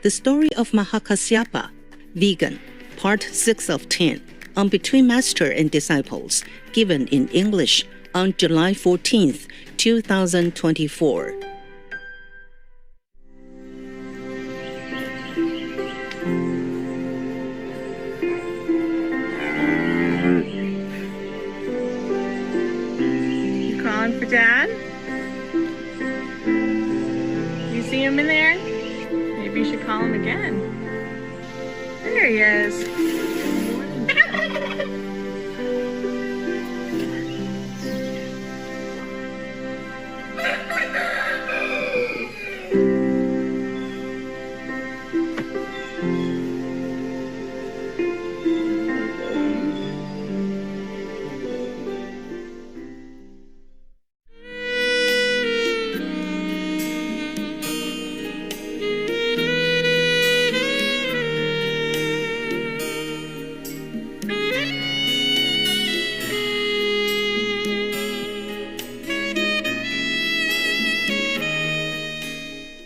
The Story of Mahākāśyapa, Vegan, Part 6 of 10, on Between Master and Disciples, given in English on July 14th, 2024. You calling for Dad? You see him in there? Maybe you should call him again. There he is.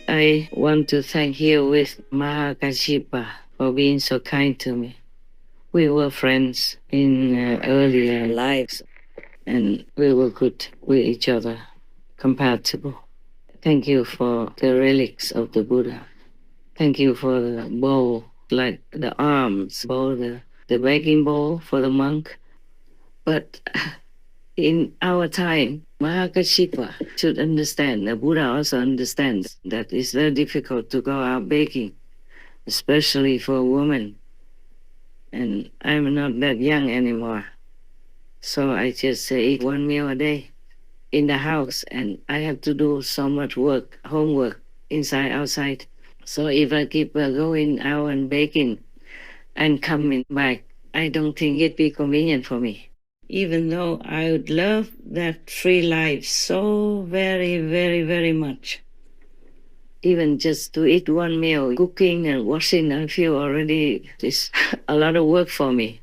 I want to thank you with Mahākāśyapa for being so kind to me. We were friends in earlier lives, and we were good with each other, compatible. Thank you for the relics of the Buddha. Thank you for the bowl, like the arms bowl, the begging bowl for the monk. But in our time, Mahākāśyapa should understand, the Buddha also understands that it's very difficult to go out begging, especially for a woman. And I'm not that young anymore. So I just eat one meal a day in the house, and I have to do so much work, homework, inside, outside. So if I keep going out and baking and coming back, I don't think it'd be convenient for me. Even though I would love that free life so very, very, very much. Even just to eat one meal, cooking and washing, I feel already it's a lot of work for me.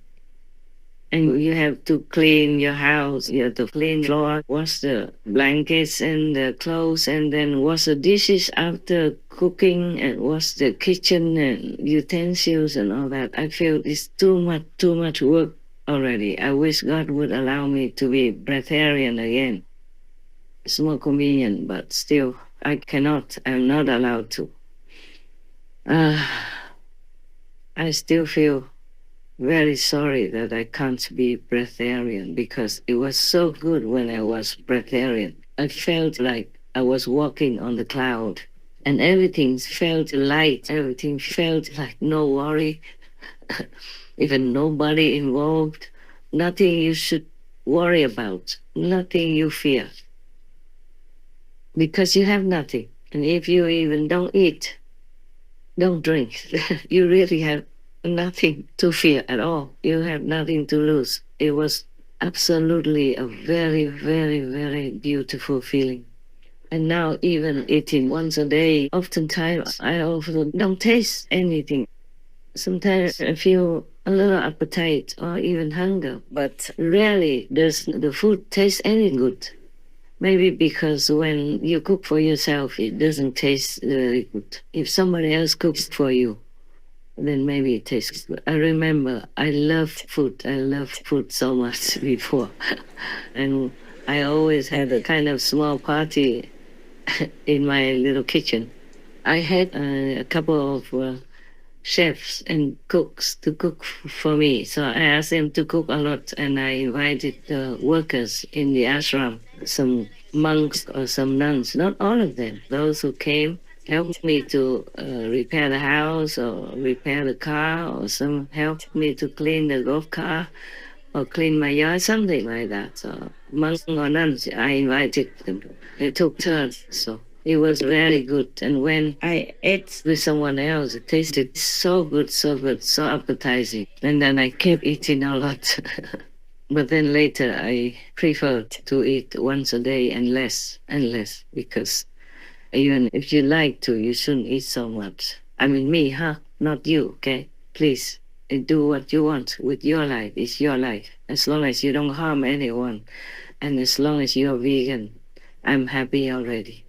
And you have to clean your house, you have to clean the floor, wash the blankets and the clothes, and then wash the dishes after cooking, and wash the kitchen and utensils and all that. I feel it's too much work already. I wish God would allow me to be breatharian again. It's more convenient, but still, I cannot. I'm not allowed to. I still feel very sorry that I can't be breatharian, because it was so good when I was breatharian. I felt like I was walking on the cloud, and everything felt light. Everything felt like no worry. Even nobody involved, nothing you should worry about, nothing you fear. Because you have nothing. And if you even don't eat, don't drink, you really have nothing to fear at all. You have nothing to lose. It was absolutely a very, very, very beautiful feeling. And now even eating once a day, oftentimes I also don't taste anything. Sometimes I feel a little appetite or even hunger, but rarely does the food taste any good. Maybe because when you cook for yourself, it doesn't taste very good. If somebody else cooks for you, then maybe it tastes good. I remember I loved food so much before. And I always had a kind of small party in my little kitchen. I had a couple of chefs and cooks to cook for me. So I asked them to cook a lot, and I invited the workers in the ashram, some monks or some nuns, not all of them. Those who came helped me to repair the house or repair the car, or some helped me to clean the golf car or clean my yard, something like that. So monks or nuns, I invited them. They took turns, so it was very good. And when I ate with someone else, it tasted so good, so appetizing. And then I kept eating a lot. But then later I preferred to eat once a day and less, because even if you like to, you shouldn't eat so much. I mean me, not you, okay? Please, do what you want with your life. It's your life. As long as you don't harm anyone, and as long as you're vegan, I'm happy already.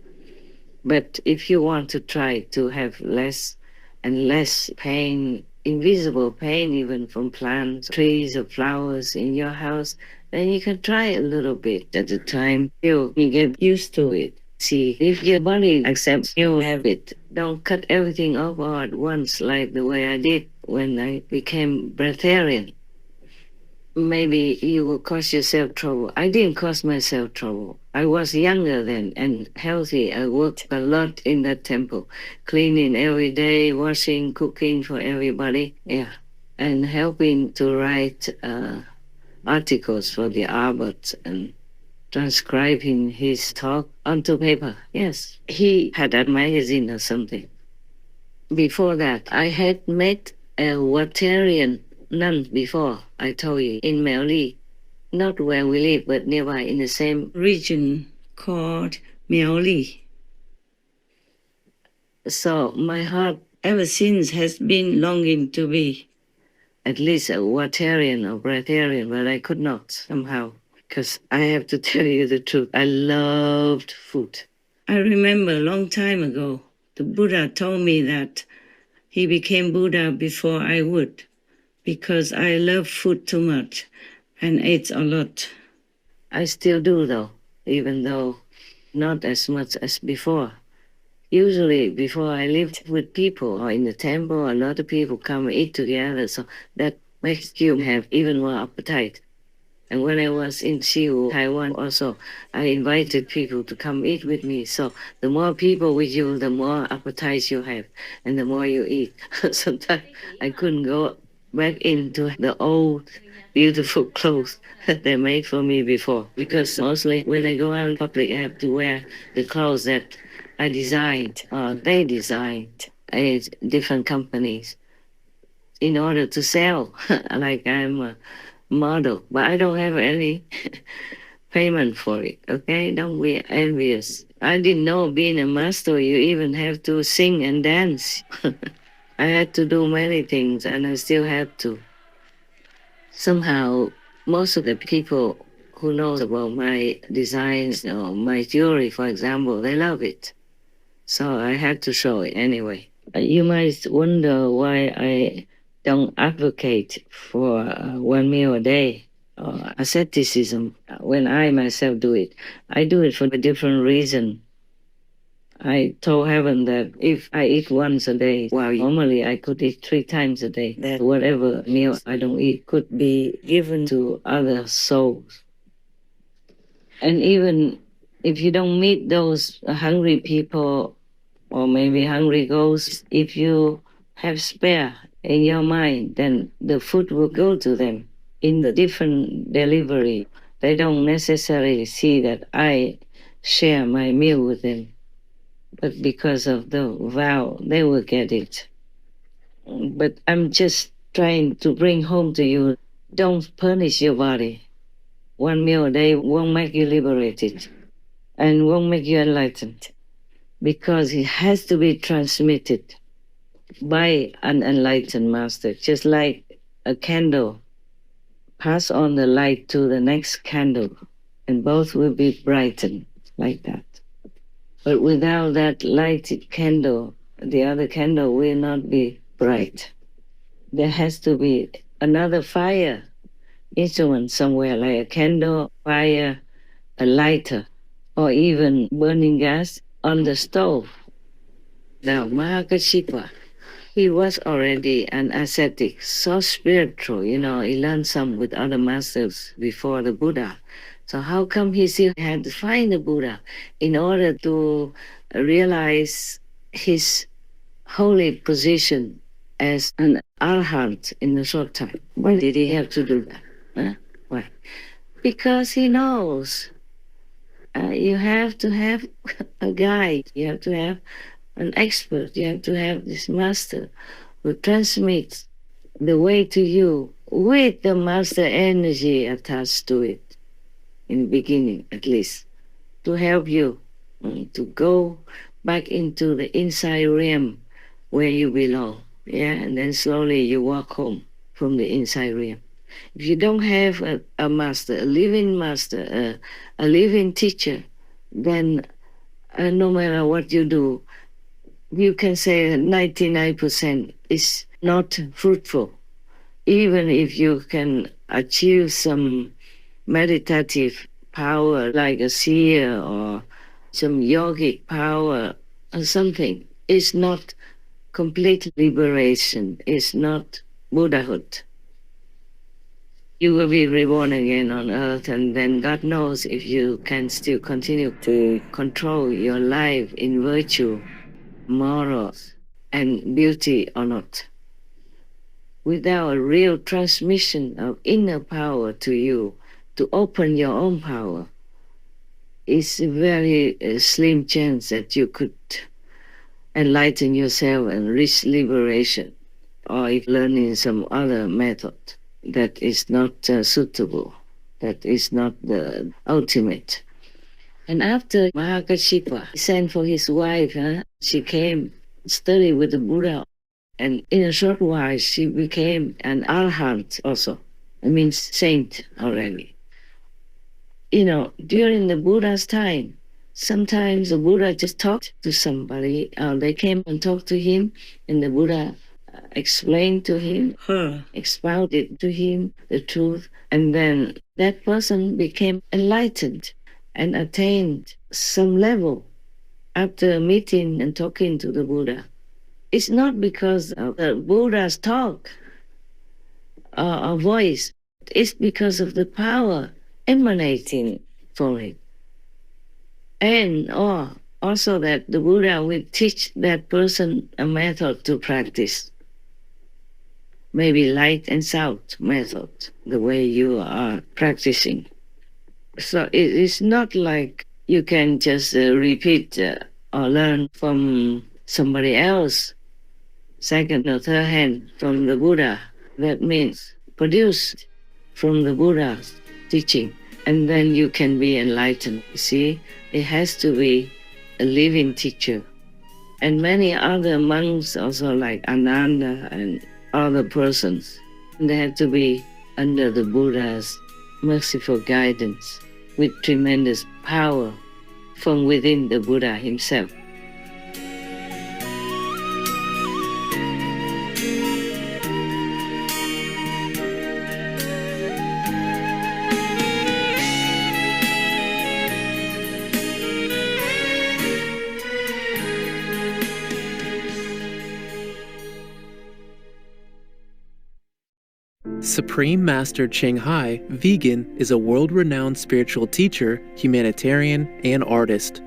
But if you want to try to have less and less pain, invisible pain even from plants, trees or flowers in your house, then you can try a little bit at a time till you get used to it. See, if your body accepts you have it, don't cut everything off all at once like the way I did when I became breatharian. Maybe you will cause yourself trouble. I didn't cause myself trouble. I was younger then and healthy. I worked a lot in that temple, cleaning every day, washing, cooking for everybody. Yeah, and helping to write articles for the abbot and transcribing his talk onto paper. Yes, he had a magazine or something. Before that, I had met a Watarian nun before, I told you, in Miaoli. Not where we live, but nearby in the same region called Miaoli. So my heart ever since has been longing to be at least a Watarian or breatharian, but I could not somehow. Because I have to tell you the truth, I loved food. I remember a long time ago, the Buddha told me that he became Buddha before I would, because I love food too much and ate a lot. I still do though, even though not as much as before. Usually before I lived with people or in the temple, a lot of people come and eat together, so that makes you have even more appetite. And when I was in Siu, Taiwan also, I invited people to come eat with me. So the more people with you, the more appetite you have and the more you eat. Sometimes I couldn't go back into the old beautiful clothes that they made for me before. Because mostly when I go out in public, I have to wear the clothes that I designed or they designed at different companies in order to sell. Like I'm a model, but I don't have any payment for it, okay? Don't be envious. I didn't know being a master, you even have to sing and dance. I had to do many things, and I still have to. Somehow, most of the people who know about my designs or my jewelry, for example, they love it. So I had to show it anyway. You might wonder why I don't advocate for 1 meal a day or asceticism when I myself do it. I do it for a different reason. I told heaven that if I eat once a day, while normally I could eat 3 times a day, that whatever meal I don't eat could be given to other souls. And even if you don't meet those hungry people or maybe hungry ghosts, if you have spare in your mind, then the food will go to them in the different delivery. They don't necessarily see that I share my meal with them, but because of the vow, they will get it. But I'm just trying to bring home to you, don't punish your body. 1 meal a day won't make you liberated and won't make you enlightened, because it has to be transmitted by an enlightened master, just like a candle. Pass on the light to the next candle, and both will be brightened like that. But without that lighted candle, the other candle will not be bright. There has to be another fire instrument somewhere, like a candle, fire, a lighter, or even burning gas on the stove. Now, Mahākāśyapa, he was already an ascetic, so spiritual, he learned some with other masters before the Buddha. So how come he still had to find the Buddha in order to realize his holy position as an arhat in a short time? Why did he have to do that? Huh? Why? Because he knows you have to have a guide, you have to have an expert, you have to have this master who transmits the way to you with the master energy attached to it, in the beginning at least, to help you to go back into the inside realm where you belong. Yeah, and then slowly you walk home from the inside realm. If you don't have a master, a living master, a living teacher, then no matter what you do, you can say that 99% is not fruitful. Even if you can achieve some meditative power like a seer or some yogic power or something, it's not complete liberation, it's not Buddhahood. You will be reborn again on earth, and then God knows if you can still continue to control your life in virtue, morals, and beauty or not. Without a real transmission of inner power to you, to open your own power, it's a very slim chance that you could enlighten yourself and reach liberation, or if learning some other method that is not suitable, that is not the ultimate. And after Mahākāśyapa sent for his wife, she came study with the Buddha, and in a short while she became an arhat also. It means saint already. During the Buddha's time, sometimes the Buddha just talked to somebody, they came and talked to him, and the Buddha explained to him, expounded to him the truth, and then that person became enlightened and attained some level after meeting and talking to the Buddha. It's not because of the Buddha's talk or voice, it's because of the power emanating from it. And also that the Buddha will teach that person a method to practice. Maybe light and sound method, the way you are practicing. So it is not like you can just repeat or learn from somebody else, second or third hand from the Buddha. That means produced from the Buddha's teaching, and then you can be enlightened. You see, it has to be a living teacher. And many other monks also, like Ananda and other persons, they have to be under the Buddha's merciful guidance with tremendous power from within the Buddha himself. Supreme Master Ching Hai, vegan, is a world-renowned spiritual teacher, humanitarian, and artist.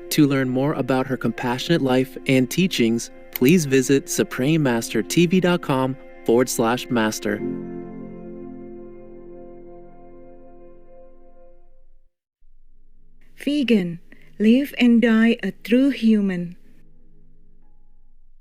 To learn more about her compassionate life and teachings, please visit suprememastertv.com/master. Vegan, live and die a true human.